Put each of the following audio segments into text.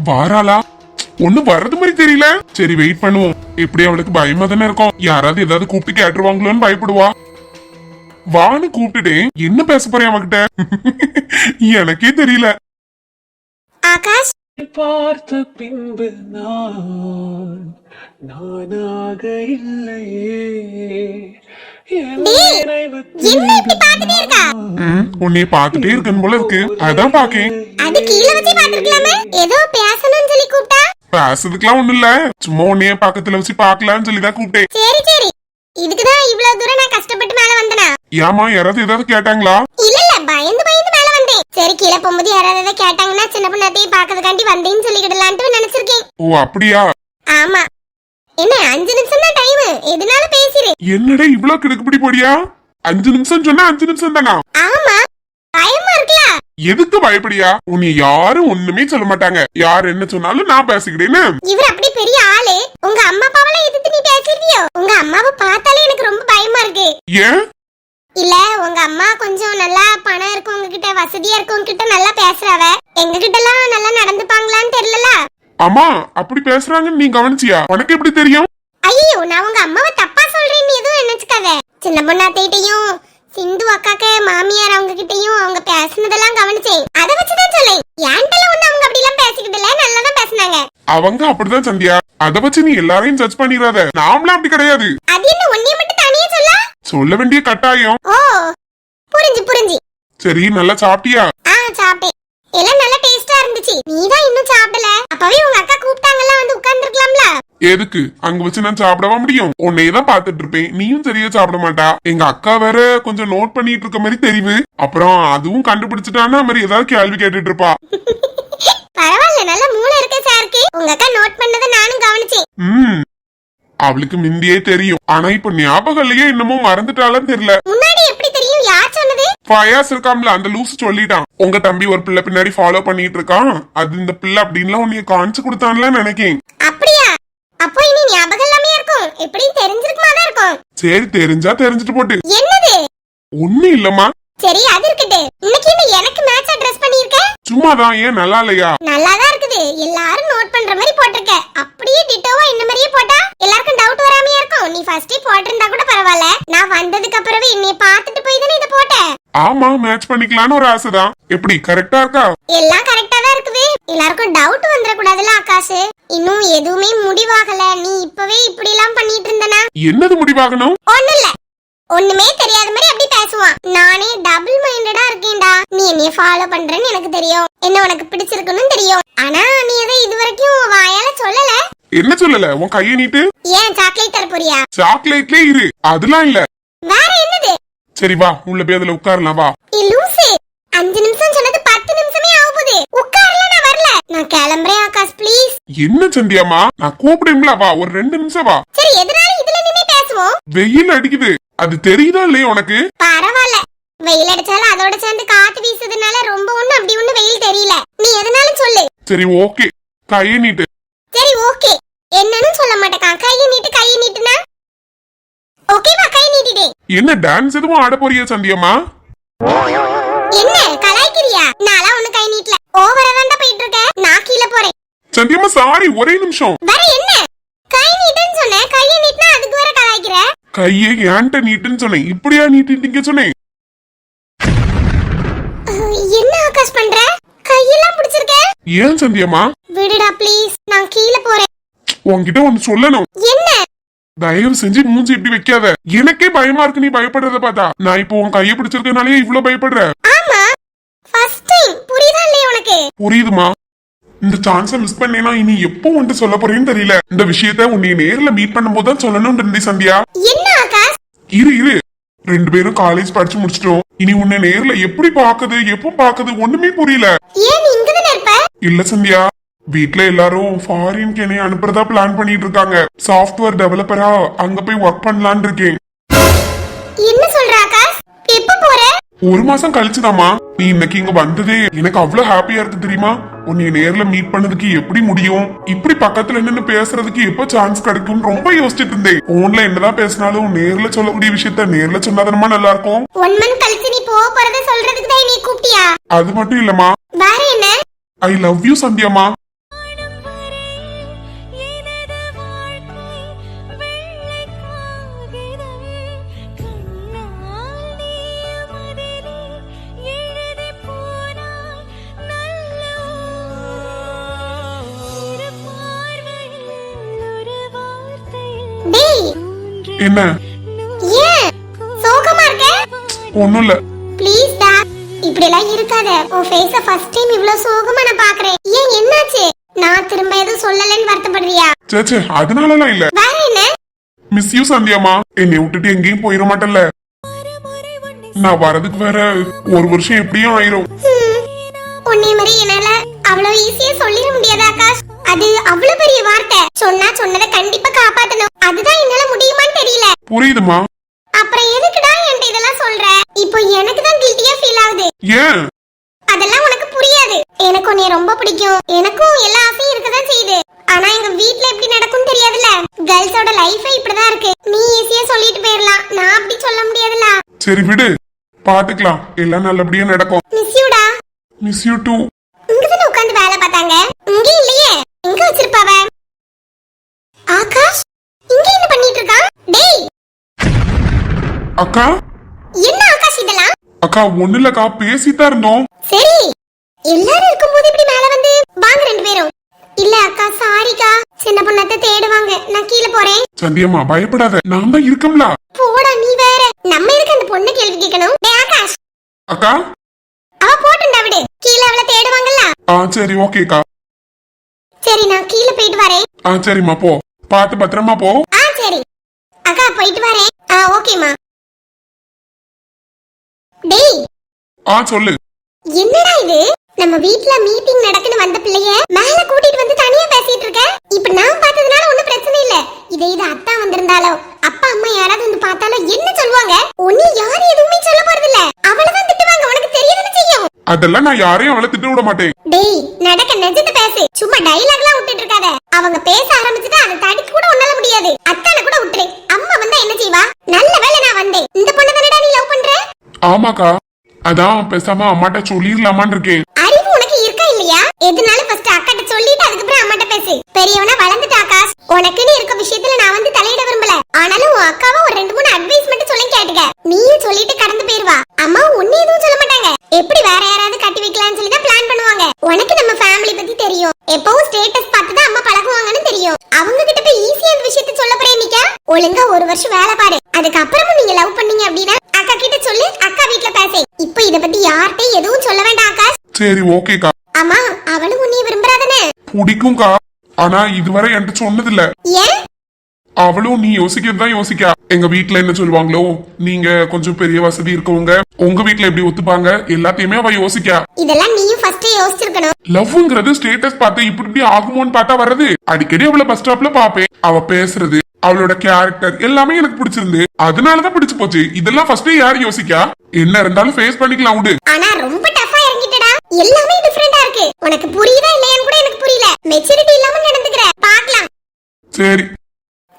வாராளா? ஒண்ணு வர்றது மாதிரி தெரியல. சரி வெயிட் பண்ணுவோம். எப்படி அவளுக்கு பயமா தானே இருக்கும். யாராவது ஏதாவது கூப்பிட்டு கேட்டுருவாங்களோன்னு பயப்படுவா. வான்னு கூப்பிட்டுட்டேன். என்ன பேச போறேன் அவகிட்ட எனக்கே தெரியல. ஆகாஷ், பார்த்த பின்பு நானாக இல்லையே. உன்னைய பாத்துட்டே இருக்கணும் போல இருக்கு. அதான் பாக்கேன். அது கீழ வச்சு பாத்துக்கலாமே. ஏதோ பேசணும்னு சொல்லி கூப்பிட்டா. பேசுறதுக்குலாம் ஒண்ணு இல்ல, சும்மா உன்னைய பக்கத்துல வச்சு பாக்கலாம்னு சொல்லிதான் கூப்பிட்டேன். சரி சரி, இதுக்குதான் இவ்வளவு தூரம் நான் கஷ்டப்பட்டு மேல வந்தனா? ஏமா யாராவது ஏதாவது கேட்டாங்களா? இல்ல இல்ல, பயந்து பயந்து மேல வந்தேன். சரி, கீழே போகும்போது யாராவது ஏதாவது கேட்டாங்கன்னா சின்ன பொண்ணாத்தையும் பாக்கிறதுக்காண்டி வந்தேன்னு சொல்லிக்கிடலான்ட்டு நினைச்சிருக்கேன். ஓ அப்படியா? ஆமா. என்ன 5 நிமிஷம் தான் டைம், எதுனால பேசிரு. என்னடா இவ்வளவு கிடுக்குப்பிடி போடியா? 5 நிமிஷம் சொன்னா 5 நிமிஷம் தானா? ஆமா, பயமா இருக்குல. எதுக்கு பயப்படியா? உன்னை யாரும் ஒண்ணுமே சொல்ல மாட்டாங்க. யார் என்ன சொன்னாலும் நான் பேசிக்கிட்டேன்னு. இவர் அப்படி பெரிய ஆளு. உங்க அம்மா அப்பாவெல்லாம் எதிர்த்து நீ பேசிருவியோ? உங்க அம்மாவை பார்த்தாலே எனக்கு ரொம்ப பயமா இருக்கு. ஏன்? இல்ல, உங்க அம்மா கொஞ்சம் நல்லா பணம் இருக்கவங்க கிட்ட, வசதியா இருக்கவங்க கிட்ட நல்லா பேசுறாவ. எங்க கிட்ட எல்லாம் நல்லா நடந்துப்பாங்களான்னு தெரியல. அம்மா அப்படி பேசுறாங்கன்னு நீ கவனிச்சியா? உனக்கு எப்படி தெரியும்? ஐயோ, நான் உங்க அம்மாவை தப்பா சொல்றேன்னு எதுவும் நினைச்சுக்காத. சின்ன பொண்ணாத்தையும் சிந்து அக்காக்க மாமியார் அவங்க கிட்டயும் அவங்க பேசுனதெல்லாம் கவனிச்சேன். அதை வச்சுதான் சொல்லேன். ஏன்டெல்லாம் ஒண்ணு அவங்க அப்படி எல்லாம் பேசிக்கிட்டல, நல்லா தான் பேசினாங்க. அவங்க அப்படிதான் சந்தியா. அத வச்சு நீ எல்லாரையும் ஜட்ஜ் பண்ணிராத. நாமளும் அப்படி கிடையாது. அது என்ன ஒன்னே மட்டும் தனியா சொல்ல வேண்டிய கட்டாயம். ஓ, புரிஞ்சு. சரி, நல்லா சாப்பிட்டியா? சாப்பிட்டேன். எல்லாம் நல்லா டேஸ்டா இருந்துச்சு. நீதான் இன்னும் சாப்பிடல. அப்பவே உங்க அக்கா கூப்பிட்டாங்கல்ல, வந்து உட்கார்ந்துருக்கலாம்ல. எதுக்கு அங்க வச்சு நான் சாப்பிடவா முடியும்? உன்னையதான் பாத்துட்டு இருப்பேன். நீயும் சரியா சாப்பிட மாட்டா. எங்க அக்கா வேற கொஞ்சம் நோட் பண்ணிட்டு இருக்க மாதிரி தெரியுது. அப்புறம் அதுவும் கண்டுபிடிச்சிட்டான்னா மாதிரி ஏதாவது கேள்வி கேட்டுட்டு இருப்பா. பரவாயில்ல, நல்ல மூளை இருக்கு சாருக்கு. உங்க அக்கா நோட் பண்ணதை நானும் கவனிச்சேன். அவளுக்கு முந்தியே தெரியும். ஆனா இப்ப ஞாபகம் இல்லையே, இன்னமும் மறந்துட்டாலும் தெரியல. முன்னாடி எப்படி தெரியும்? யார் சொன்னது? ஃபயாஸ் இருக்காம்ல, அந்த லூசு சொல்லிட்டான். உங்க தம்பி ஒரு பிள்ளை பின்னாடி ஃபாலோ பண்ணிட்டு இருக்கான். அது இந்த பிள்ளை அப்படின்லாம் உன்னைய காமிச்சு கொடுத்தான்ல நினைக்கேன். அப்படியா? அப்போ இனி ஞாபகம் எல்லாமே இருக்கும். எப்படி தெரிஞ்சிருக்குமா தான் இருக்கும். சரி, தெரிஞ்சா தெரிஞ்சிட்டு போட்டு. என்னது? ஒண்ணு இல்லம்மா. சரி, அது இருக்கட்டு. இன்னைக்கு என்ன எனக்கு மேட்சா ட்ரெஸ் பண்ணிருக்க? சும்மாதான். ஏன் நல்லா இல்லையா? நல்லாதான் இருக்குது. எல்லாரும் நோட் பண்ற மாதிரி போட்டிருக்க. அப்படியே டிட்டோவா இந்த மாதிரியே போட்டா எல்லாருக்கும் டவுட் வராமையா இருக்கும். நீ ஃபர்ஸ்டே போட்டிருந்தா கூட பரவாயில்ல. நான் வந்ததுக்கு அப்புறமே என்னைய பாத்துட்டு போய் தானே இத போட்ட. ஆமா, மேட்ச் பண்ணிக்கலாம்னு ஒரு ஆசைதான். எப்படி கரெக்டா இருக்கா? எல்லாம் கரெக்டா தான் இருக்குது. எல்லாருக்கும் டவுட் வந்துட கூடாதுல ஆகாஷ். இன்னும் எதுவுமே முடிவாகல. நீ இப்பவே இப்படி எல்லாம் பண்ணிட்டு இருந்தனா? என்னது முடிவாகணும்? ஒண்ணு இல்ல, ஒண்ணுமே தெரியாத மாதிரி அப்படி பேசுவான். நானே டபுள் மைண்டடா இருக்கேன்டா. நீ என்னைய ஃபாலோ பண்றேன்னு எனக்கு தெரியும். என்ன உனக்கு பிடிச்சிருக்குன்னு தெரியும். ஆனா நீ அதை இதுவரைக்கும் வாயால சொல்லல. என்ன சொல்லல? உன் கையை நீட்டு. ஏன் சாக்லேட் தர போறியா? சாக்லேட்லயே இரு. அதெல்லாம் இல்ல. வேற என்னது? சரி வா, உள்ள போய் அதுல உட்காரலாம் வா. லூசு, 5 நிமிஷம் சொன்னது 10 நிமிஷமே ஆக போகுது. உட்காரல, நான் வரல. நான் கிளம்புறேன் ஆகாஷ், ப்ளீஸ். என்ன சந்தியாமா, நான் கூப்பிடுங்களா? வா, ஒரு 2 நிமிஷம் வா. சரி, எதனால இதுல நின்னு பேசுவோம்? வெயில் அடிக்குது. அது தெரியுதா இல்லையா உனக்கு? பரவாயில்ல, வெயில் அடிச்சாலும் அதோட சேர்ந்து காத்து வீசுறதுனால ரொம்ப ஒண்ணு அப்படி ஒண்ணு வெயில் தெரியல. நீ எதனாலும் சொல்லு. சரி ஓகே, கையை நீட்டு. சரி ஓகே, என்னன்னு சொல்ல மாட்டேக்கா. கையை நீட்டுனா ஓகேவா? கை நீட்டிட்டேன். என்ன டான்ஸ் எதுவும் ஆட போறியா சந்தியம்மா? என்ன கலாய்க்கிறியா? நான்லாம் ஒண்ணு கை நீட்டல. ஓவரா தான் போயிட்டு இருக்க. நான் கீழ போறேன். சந்தியம்மா சாரி, ஒரே நிமிஷம். வேற என்ன? கை நீட்டுன்னு சொன்னேன். கையை நீட்டினா அதுக்கு வேற கலாய்க்கிற? கையை ஏன்ட்ட நீட்டுன்னு சொன்னேன். இப்படியா நீட்டிட்டீங்க சொன்னேன்? என்ன ஆகாஷ் பண்ற? கையெல்லாம் பிடிச்சிருக்க. ஏன் சந்தியம்மா? விடுடா ப்ளீஸ், நான் கீழ போறேன். உன்கிட்ட ஒன்னு சொல்லணும். என்ன? தயவு செஞ்சு மூஞ்சி இப்படி வைக்காத. எனக்கே பயமா இருக்கு நீ பயப்படுறத பார்த்தா. நான் இப்போ உன் கையை பிடிச்சிருக்கனாலே இவ்ளோ பயப்படுற. ஆமா, ஃபர்ஸ்ட் டைம். புரியுதா இல்லையா உனக்கு? புரியுதுமா. இந்த சான்ஸ மிஸ் பண்ணேனா இனி எப்போ உன்கிட்ட சொல்ல போறேன்னு தெரியல. இந்த விஷயத்த உன்னை நேர்ல மீட் பண்ணும்போது தான் சொல்லணும்னு இருந்தே சந்தியா. என்ன ஆகாஷ்? இரு 2 பேரும் காலேஜ் படிச்சு முடிச்சிட்டோம். இனி உன்னை நேர்ல எப்படி பாக்குது, எப்போ பாக்குது ஒண்ணுமே புரியல. ஏன் நீ இங்க தானே இருப்ப? இல்ல சந்தியா, வீட்ல எல்லாரும் ஃபாரின்க்கு என்னை அனுப்புறதா பிளான் பண்ணிட்டு இருக்காங்க. சாஃப்ட்வேர் டெவலப்பரா அங்க போய் ஒர்க் பண்ணலான்னு இருக்கேன். என்ன சொல்ற ஆகாஷ்? எப்ப போற? 1 மாசம் கழிச்சுதாமா. நீ இன்னைக்கு இங்க வந்ததே எனக்கு அவ்வளவு ஹாப்பியா இருக்கு தெரியுமா? உன்னை நேர்ல மீட் பண்ணதுக்கு எப்படி முடியும், இப்படி பக்கத்துல நின்னு பேசுறதுக்கு எப்ப சான்ஸ் கிடைக்கும் ரொம்ப யோசிச்சுட்டு இருந்தேன். போன்ல என்னதான் பேசினாலும் நேர்ல சொல்லக்கூடிய விஷயத்த நேர்ல சொன்னாதானமா நல்லா இருக்கும். 1 மந்த் கழிச்சு நீ போறத சொல்றதுக்கு தான் நீ கூப்பிட்டியா? அது மட்டும் இல்லமா, வேற என்ன? ஐ லவ் யூ சந்தியாமா. என்ன? ஏன் சோகமா இருக்க? ஒண்ணும் இல்ல. ப்ளீஸ் டா, இப்படி எல்லாம் இருக்காத. உன் ஃபேஸ ஃபர்ஸ்ட் டைம் இவ்வளவு சோகமா நான் பாக்குறேன். ஏன் என்னாச்சு? நான் திரும்ப எதுவும் சொல்லலன்னு வருத்தப்படுறியா? சேச்சே, அதனாலலாம் இல்ல. வேற என்ன? மிஸ் யூ சந்தியாமா. என்னை விட்டுட்டு எங்கேயும் போயிட மாட்டேன்ல. நான் வரதுக்கு வேற 1 வருஷம் எப்படியும் ஆயிரும். உன்னை மாதிரி என்னால அவ்வளவு ஈஸியா சொல்லிட முடியாது ஆகாஷ். அது அவ்வளவு பெரிய வார்த்தை. சொன்னா சொன்னதை கண்டிப்பா காப்பாத்தணும். அதுதான் என்னால முடியுமான்னு தெரியல. புரியுதுமா. அப்புறம் எதுக்குடா என்கிட்ட இதெல்லாம் சொல்ற? இப்போ எனக்கு தான் கில்ட்டியா ஃபீல் ஆகுது. ஏன்? அதெல்லாம் உனக்கு புரியாது. எனக்கு உன்னை ரொம்ப பிடிக்கும். எனக்கும் எல்லா ஆசையும் இருக்கதான் செய்யுது. ஆனா எங்க வீட்ல எப்படி நடக்கும் தெரியாதுல. கேர்ள்ஸோட லைஃப் இப்படிதான் இருக்கு. நீ ஈஸியா சொல்லிட்டு போயிடலாம். நான் அப்படி சொல்ல முடியாதுல. சரி விடு, பாத்துக்கலாம். எல்லாம் நல்லபடியா நடக்கும். மிஸ் யூடா. Miss you too. இங்கதானே உட்கார்ந்து வேலை பார்த்தாங்க. இங்க இல்லையே. எங்க வச்சிருப்பாவ? ஆகாஷ் இங்க என்ன பண்ணிட்டு இருக்கான்? டேய் அக்கா. என்ன ஆகாஷ் இதெல்லாம்? அக்கா ஒண்ணு இல்லக்கா, பேசித்தான் இருந்தோம். சரி, எல்லாரும் இருக்கும்போது இப்படி மேல வந்து வாங்க 2 பேரும். இல்ல அக்கா, சாரிக்கா. சின்ன பொண்ணத்தை தேடுவாங்க. நான் கீழ போறேன். சந்தியம்மா பயப்படாத, நான் தான் இருக்கம்ல. போடா நீ வேற. நம்ம எதுக்கு அந்த பொண்ணு கேள்வி கேட்கணும்? டேய் ஆகாஷ். அக்கா. அவ போட்டுண்டா விடு. கீழ அவள தேடுவாங்கல்ல. சரி ஓகேக்கா. சரி நான் கீழ போயிட்டு வரேன். சரிம்மா போ. பார்த்து பத்திரமா போ. சரி அக்கா, போயிட்டு வரேன். ஓகேமா. டேய் சொல்லு. என்னடா இது? நம்ம வீட்ல மீட்டிங் நடக்குன்னு வந்த பிள்ளைய மேல கூட்டிட்டு வந்து தனியா பேசிட்டு இருக்க. இப்ப நான் பார்த்ததுனால ஒண்ணும் பிரச்சனை இல்ல. இது அத்தா வந்திருந்தாலோ அப்பா அம்மா யாராவது வந்து பார்த்தாலும் என்ன சொல்லுவாங்க? ஒண்ணு யாரும் எதுவுமே சொல்ல போறது இல்ல. அவளதான் திட்டுவாங்க. உனக்கு தெரியதானே செய்யும். அதெல்லாம் நான் யாரையும் அவளை திட்ட விட மாட்டேன். டேய் நடக்க நெஜத்தை பேசு. சும்மா டயலாக்லாம் விட்டுட்டு இருக்காத. அவங்க பேச ஆரம்பிச்சுட்டா அதை தடுக்க கூட உன்னால முடியாது. அத்தானை கூட விட்டுரு. அம்மா வந்தா என்ன செய்வா? நல்ல வேளை நான் வந்தேன். இந்த பொண்ணு தானடா நீ லவ் பண்ற? ஆமாக்கா, அதான் பேசாம அம்மாட்ட சொல்லிடலாமான்னு இருக்கேன். அறிவு உனக்கு இருக்கா இல்லையா? எதுனாலும் ஃபர்ஸ்ட் அக்காட்ட சொல்லிட்டு அதுக்கப்புறம் அம்மாட்ட பேசு. பெரியவனா வளர்ந்துட்ட ஆகாஷ். உனக்குன்னு இருக்க விஷயத்துல நான் வந்து தலையிட விரும்பல. ஆனாலும் உன் அக்காவை ஒரு 2-3 அட்வைஸ் மட்டும் சொல்லி கேட்டுக்க. நீயும் சொல்லிட்டு கடந்து போயிருவா. அம்மா ஒண்ணு எதுவும் சொல்ல மாட்டாங்க. எப்படி வேற யாராவது கட்டி வைக்கலாம்னு சொல்லி தான் பிளான் பண்ணுவாங்க. உனக்கு நம்ம ஃபேமிலி பத்தி தெரியும். எப்பவும் ஸ்டேட்டஸ் பார்த்து தான் அம்மா பழகுவாங்கன்னு தெரியும். அவங்க கிட்ட போய் ஈஸியா இந்த விஷயத்தை சொல்ல போறேனிக்கா? ஒழுங்கா 1 வருஷம் வேலை பாரு. அதுக்கப்புறமும் நீங்க லவ் பண்ணீங்க அப்படின்னா அக்கா கிட்ட சொல்லு. அக்கா வீட்ல பேசு. இப்போ இத பத்தி யார்கிட்டயும் எதுவும் சொல்ல வேண்டாம் ஆகாஷ். சரி ஓகேக்கா. அம்மா அவளும் உன்னை விரும்புறாதானே? பிடிக்கும்க்கா. ஆனா இதுவரை என்கிட்ட சொன்னதில்ல. ஏன்? அவளும் நீ யோசிக்கிறதுதான் யோசிக்கா. எங்க வீட்ல என்ன சொல்லுவாங்களோ, நீங்க கொஞ்சம் பெரிய வசதி இருக்கவங்க, உங்க வீட்ல எப்படி ஒத்துப்பாங்க, எல்லாத்தையுமே அவ யோசிக்கா. இதெல்லாம் நீயும் ஃபர்ஸ்ட் யோசிச்சிருக்கணும். லவ்ங்கிறது ஸ்டேட்டஸ் பார்த்து இப்படி ஆகுமோன்னு பார்த்தா வர்றது. அடிக்கடி அவளை பஸ் ஸ்டாப்ல பாப்பேன். அவ பேசுறது, அவளோட கேரக்டர் எல்லாமே எனக்கு பிடிச்சிருந்து. அதனாலதான் பிடிச்சு போச்சு. இதெல்லாம் ஃபர்ஸ்ட் யார் யோசிக்கா? என்ன இருந்தாலும் ஃபேஸ் பண்ணிக்கலாம் விடு. ஆனா ரொம்ப டஃபா இறங்கிட்டடா. எல்லாமே டிஃபரெண்டா இருக்கு. உனக்கு புரியுதா இல்லையான்னு கூட எனக்கு புரியல. மெச்சூரிட்டி இல்லாம நடந்துக்கற. பார்க்கலாம். சரி.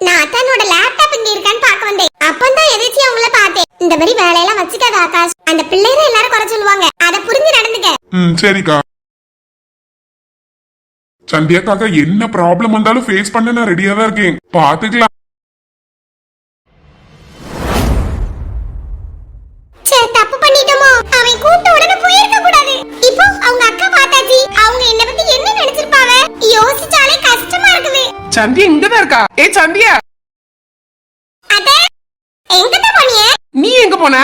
நான் அத்தானோட லேப்டாப் இங்க இருக்கான்னு பார்க்க வந்தேன். அப்பதான் எதாச்சும் அவங்கள பார்த்தேன். இந்த மாதிரி வேலையெல்லாம் வச்சுக்காத ஆகாஷ். அந்த பிள்ளைங்க எல்லாரும் குறை சொல்லுவாங்க. அத புரிஞ்சு நடந்துக்க. சரிக்கா. சந்தியாக்காக என்ன ப்ராப்ளம் வந்தாலும் ஃபேஸ் பண்ண நான் ரெடியா தான் இருக்கேன். பாத்துக்கலாம். தப்பு பண்ணிட்டோமோ? அவன் கூப்பிட்ட உடனே போயிருக்க கூடாது. இப்போ அவங்க அக்கா பார்த்தாச்சு. அவங்க என்ன பத்தி என்ன நினைச்சிருப்பாங்க? யோசிச்சாலே கஷ்டமா இருக்குது. சந்தியா இங்கதான் இருக்கா? சந்தியா, அத்தை எங்கதான் போனியே? நீ எங்க போன?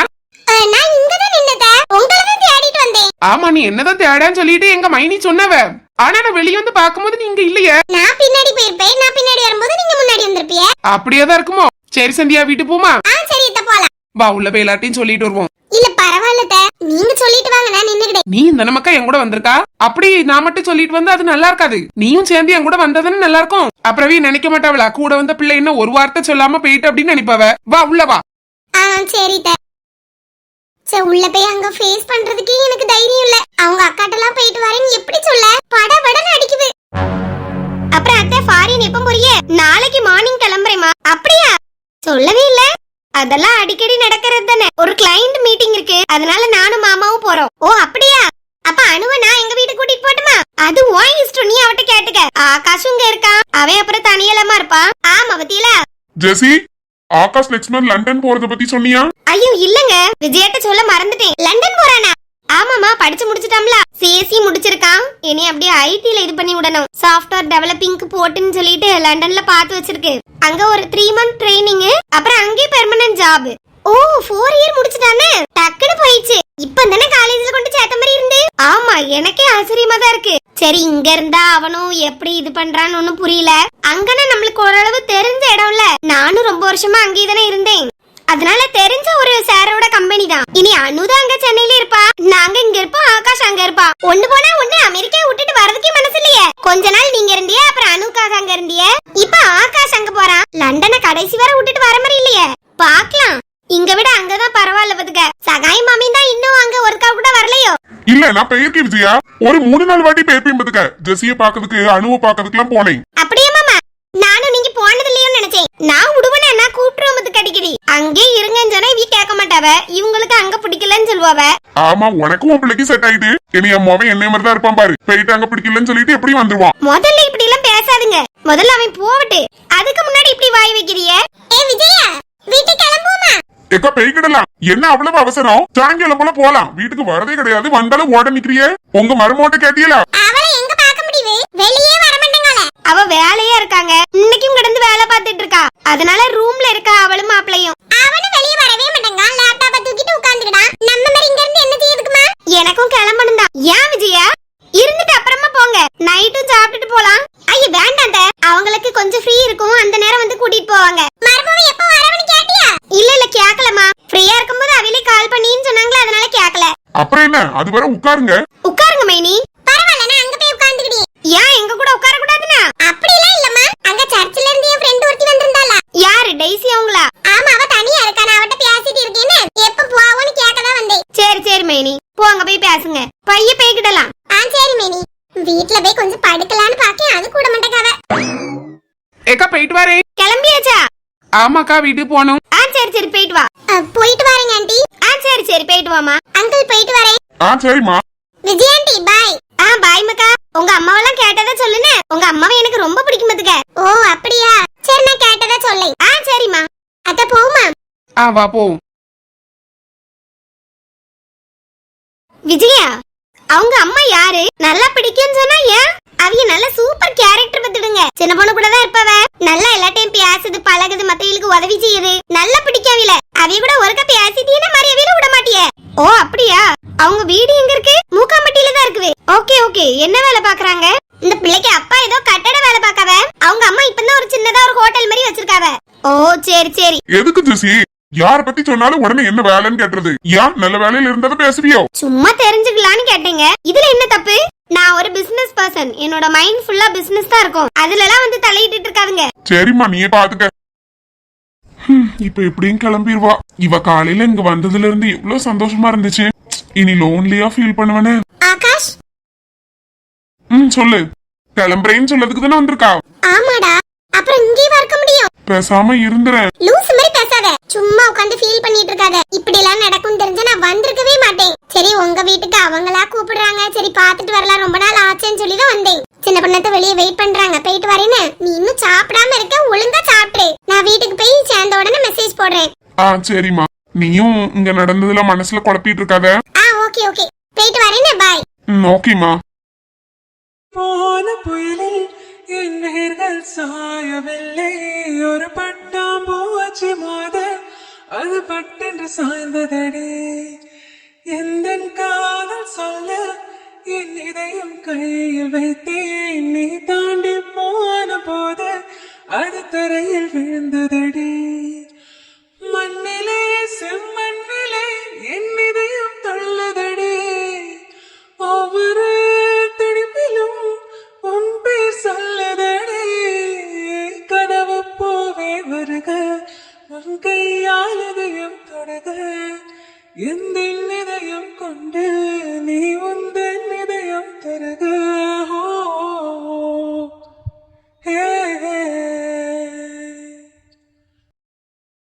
நான் இங்கதான் நின்னதா. உங்களை தான் தேடிட்டு வந்தேன். ஆமா, நீ என்னதான் தேடான்னு சொல்லிட்டு எங்க மைனி சொன்னவ. ஆனா நான் வெளிய வந்து பாக்கும்போது நீங்க இல்லையே. நான் பின்னாடி போயிருப்பேன். நான் பின்னாடி வரும்போது நீங்க முன்னாடி வந்திருப்பிய. அப்படியேதான் இருக்குமோ? சரி சந்தியா, வீட்டு போமா? சரி இத்த போலாம். வா, உள்ள போய் எல்லாத்தையும் சொல்லிட்டு வருவோம். இல்ல பரவாயில்ல, நீங்க சொல்லிட்டு வாங்க. நான் நின்னுக்கிட்டேன். நீ இந்த நமக்கா என் கூட வந்திருக்கா? அப்படி நான் மட்டும் சொல்லிட்டு வந்தா அது நல்லா இருக்காது. நீயும் சேர்ந்து என் கூட வந்ததுன்னு நல்லா இருக்கும். அப்புறவே நினைக்க மாட்டாவளா கூட வந்த பிள்ளை என்ன ஒரு வார்த்தை சொல்லாம போயிட்டு அப்படின்னு நினைப்பாவ. வா உள்ள வா. சரி உள்ள போய் அங்க ஃபேஸ் பண்றதுக்கே எனக்கு தைரியம் இல்ல. அவங்க அக்காட்டெல்லாம் போயிட்டு வரேன்னு எப்படி சொல்ல? படபடன்னு அடிக்குது. அப்புறம் அத்தை ஃபாரின் எப்ப போறீங்க? நாளைக்கு மார்னிங் கிளம்புறேமா. அப்படியா? சொல்லவே இல்ல. அதெல்லாம் அடிக்கடி நடக்கிறது தானே. ஒரு கிளையண்ட் மீட்டிங் இருக்கு, அதனால நானும் மாமாவும் போறோம். ஓ அப்படியா? அப்ப அனுவ நான் எங்க வீட்டுக்கு கூட்டிட்டு போட்டுமா? அது உன் இஷ்டம். நீ அவட்ட கேட்டுக்க. ஆகாஷும் இங்க இருக்கான். அவன் அப்புறம் தனியலமா இருப்பான். ஆமா பத்தியில. ஜெசி, ஆகாஷ் நெக்ஸ்ட் மந்த் லண்டன் போறத பத்தி சொன்னியா? ஐயோ இல்லங்க, விஜயாட்ட சொல்ல மறந்துட்டேன். லண்டன் போறானா? ஆமாமா, படிச்சு முடிச்சிட்டாம்ல. சிஎஸ்சி முடிச்சிருக்கான். இனி அப்படியே ஐடில இது பண்ணி விடணும். சாஃப்ட்வேர் டெவலப்பிங்க்கு போட்டுன்னு சொல்லிட்டு லண்டன்ல பார்த்து வச்சிருக்கு. அங்க ஒரு 3 மந்த் ட்ரைனிங், அப்புறம் அங்கேயே பெர்மனன்ட் ஜாப். ஓ 4 இயர் முடிச்சிட்டானே, டக்குனு போயிடுச்சு. இப்ப தானே காலேஜ்ல கொண்டு சேர்த்த மாதிரி இருந்து. ஆமா, எனக்கே ஆச்சரியமா தான் இருக்கு. சரி, இங்க இருந்தா அவனும் எப்படி இது பண்றான்னு ஒண்ணும் புரியல. அங்கனா நம்மளுக்கு ஓரளவு தெரிஞ்ச இடம்ல. நானும் ரொம்ப வருஷமா அங்கேயே தானே இருந்தேன். அதனால தெரிஞ்ச ஒரு சாரோட கம்பெனி தான். இனி அனுதான் அங்க சென்னையில இருப்பா, நாங்க இங்க இருப்போம், ஆகாஷ் அங்க இருப்பா. ஒண்ணு போனா ஒண்ணு அமெரிக்கா விட்டுட்டு வரதுக்கே மனசு இல்லையே. கொஞ்ச நாள் நீங்க இருந்தியே, அப்புறம் அனுக்காக அங்க இருந்தியே, இப்ப ஆகாஷ் அங்க போறான். லண்டனை கடைசி வரை விட்டுட்டு வர மாதிரி இல்லையே. பாக்கலாம், இங்க விட அங்கதான் பரவாயில்ல. பதுக்க சகாய் மாமி தான் இன்னும் அங்க ஒர்க் அவுட் கூட வரலையோ. இல்ல, நான் பெயர்க்கி விஜயா ஒரு 3-4 வாட்டி பெயர்ப்பேன். பதுக்க ஜெசிய பாக்கிறதுக்கு, அனுவ பாக்கிறதுக்குலாம் போனேன். அப்படியே மாமா, நானும் நீங்க போனது இல்லையோன்னு நினைச்சேன். நான் விடுவேன், நான் கூப்பிட்டுருவோம். பதுக்கு அடிக்கடி அங்கே இருங்கன்னு சொன்னா இவ கேட்க மாட்டாவ. இவங்களுக்கு அங்க பிடிக்கலன்னு சொல்லுவாவ. ஆமா, உனக்கும் உன் பிள்ளைக்கு செட் ஆயிட்டு. இனி என் மோவன் என்ன மாதிரி தான் இருப்பான் பாரு. போயிட்டு அங்க பிடிக்கலன்னு சொல்லிட்டு எப்படி வந்துருவான். முதல்ல இப்படி எல்லாம் பேசாதுங்க. முதல்ல அவன் போகட்டு, அதுக்கு முன்னாடி இப்படி வாய் வைக்கிறிய. ஏ விஜயா, வீட்டுக்கு கிளம்புவோமா? எக்கா பெய்கிடலாம். என்ன அவ்வளவு அவசரம்? சாயங்காலம் போல போலாம். வீட்டுக்கு வரதே கிடையாது, வந்தாலும் ஓட நிக்கிறியே. உங்க மருமோட்ட கேட்டியலா? அவளை எங்க பாக்க முடியுது? வெளியே வர மாட்டேங்கால. அவ வேலையா இருக்காங்க. இன்னைக்கும் கிடந்து வேலை பார்த்துட்டு இருக்கா. அதனால ரூம்ல இருக்கா அவளும் மாப்பிளையும். அவனும் வெளியே வரவே மாட்டேங்க. லேப்டாப்ப தூக்கிட்டு உட்கார்ந்துட்டான். நம்ம மாதிரி இங்க இருந்து என்ன செய்யுதுக்குமா? எனக்கும் கிளம்பணும் தான். ஏன் விஜயா? இருந்துட்டு அப்புறமா போங்க. நைட்டும் சாப்பிட்டுட்டு போலாம். ஐயா வேண்டாண்ட, அவங்களுக்கு கொஞ்சம் ஃப்ரீ இருக்கும். அந்த நேரம் வந்து கூட்டிட்டு போவாங்க. மறுபடியும் எப்ப வரவன்னு கேட்டியா? இல்ல கேக்கலமா. ஃப்ரீயா இருக்கும்போது அவிலே கால் பண்ணின்னு சொன்னாங்களே, அதனால கேக்கல. அப்புறம் என்ன, அது வரை உட்காருங்க. உட்காருங்க மைனி. பரவாயில்ல, நான் அங்க போய் உட்கார்ந்துக்கிட்டே. ஏன் எங்க கூட உட்கார கூடாதுனா? அப்படிலாம் இல்லம்மா. அங்க சர்ச்சில இருந்து என் ஃப்ரெண்ட் ஒருத்தி வந்திருந்தால. யாரு? டெய்ஸி அவங்களா? ஆமா, அவ தனியா இருக்கா. நான் அவட்ட பேசிட்டு இருக்கேன்னு எப்ப போவோன்னு கேட்க தான் வந்தேன். சரி மைனி, போங்க போய் பேசுங்க. பைய பேய்கிடலாம். சரி மைனி. வீட்ல போய் கொஞ்சம் படுக்கலான்னு பாக்கேன், அது கூட மாட்டேக்காவ. ஏக்கா போயிட்டு வரேன். கிளம்பியாச்சா? ஆமாக்கா, வீட்டுக்கு போகணும். சரி போயிட்டு வா. போயிட்டு வரேங்க ஆண்டி. சரி போயிட்டு வாமா. அங்கிள் போயிட்டு வரேன். சரிம்மா. Vijay aunty bye. பாய் மக்கா. உங்க அம்மாவெல்லாம் கேட்டதா சொல்லுங்க. உங்க அம்மாவை எனக்கு ரொம்ப பிடிக்கும் பாத்துக்க. ஓ அப்படியா? சரி, நான் கேட்டதா சொல்லேன். சரிம்மா. அத போவுமா? வா போவோம். விஜயா, அவங்க அம்மா யாரு? நல்லா பிடிக்கும்னு சொன்னா ஏன்? அவிய நல்ல சூப்பர் கேரக்டர் பத்துடுங்க. சின்ன பொண்ணு கூட தான் இருப்பவ. நல்லா எல்லா டைம் பேசுது, பழகுது, மத்தவங்களுக்கு உதவி செய்யுது. நல்லா பிடிக்கவில. அவிய கூட ஒருக்க பேசிட்டீனா மாதிரி அவிய விட மாட்டியே. ஓ அப்படியா? அவங்க வீடு எங்க இருக்கு? மூக்காம்பட்டியில தான் இருக்குது. ஓகே. என்ன வேலை பாக்குறாங்க? இந்த பிள்ளைக்கு அப்பா ஏதோ கட்டட வேலை பாக்கவ. அவங்க அம்மா இப்பதான் ஒரு சின்னதா ஒரு ஹோட்டல் மாதிரி வச்சிருக்காவ. ஓ சரி. எதுக்கு ஜெசி? யார பத்தி சொன்னாலும் உடனே என்ன வேலைன்னு கேட்டுறது. ஏன் நல்ல வேலையில இருந்ததை பேசுவியோ? சும்மா தெரிஞ்சுக்கலான்னு கேட்டீங்க. இதுல என்ன தப்பு? நான் ஒரு பிசினஸ் பர்சன். என்னோட மைண்ட் ஃபுல்லா பிசினஸ் தான் இருக்கும். அதுல எல்லாம் வந்து தலையிட்டு இருக்காதுங்க. சரிம்மா, நீயே பாத்துக்க. இப்ப எப்படியும் கிளம்பிடுவா. இவ காலையில இங்க வந்ததுல இருந்து எவ்வளவு சந்தோஷமா இருந்துச்சு. இனி லோன்லியா ஃபீல் பண்ணுவனே. ஆகாஷ், சொல்லு. கிளம்புறேன்னு சொல்லதுக்கு தானே வந்திருக்கா. ஆமாடா. அப்புறம் இங்கே இருக்க முடியும்? பேசாம இருந்துறேன். லூஸ் மாதிரி பேசாத. சும்மா உட்கார்ந்து ஃபீல் பண்ணிட்டு இருக்காத. இப்படி எல்லாம் நடக்கும் தெரிஞ்சா நான் வந்திருக்கவே மாட்டேன். சரி, உங்க வீட்டுக்கு அவங்களா கூப்பிடுறாங்க. சரி பாத்துட்டு வரலாம், ரொம்ப நாள் ஆச்சுன்னு சொல்லி தான் வந்தேன். சின்ன பொண்ணத்தை வெளியே வெயிட் பண்றாங்க, போயிட்டு வரேன்னு. நீ இன்னும் சாப்பிடாம இருக்க, ஒழுங்கா சாப்பிட்டு. நான் வீட்டுக்கு போய் சேர்ந்த உடனே மெசேஜ் போடுறேன். சரிம்மா. நீயும் இங்க நடந்ததுல மனசுல குழப்பிட்டு இருக்காத. ஓகே. போயிட்டு வரேன்னு. பாய். ஓகேமா. போன புயலில் என் வேர்கள் சாயவில்லை. ஒரு பட்டாம்பூச்சி மோத அது பட்டென்று சாய்ந்ததடி. எந்த காதல் சொல்ல என் இதயம் கையில் வைத்தேன். நீ தாண்டி போன போது அது தரையில் விழுந்ததடி. மண்ணிலே செம்மண்ணிலே என் இதயம் தள்ளுதடி. ஒவ்வொரு துடிப்பிலும் உன் பேர் சொல்லுதடி. கனவு போவே வருக, உன் கையால் இதயம் தொடுக. எந்த இதயம் கொண்டு நீ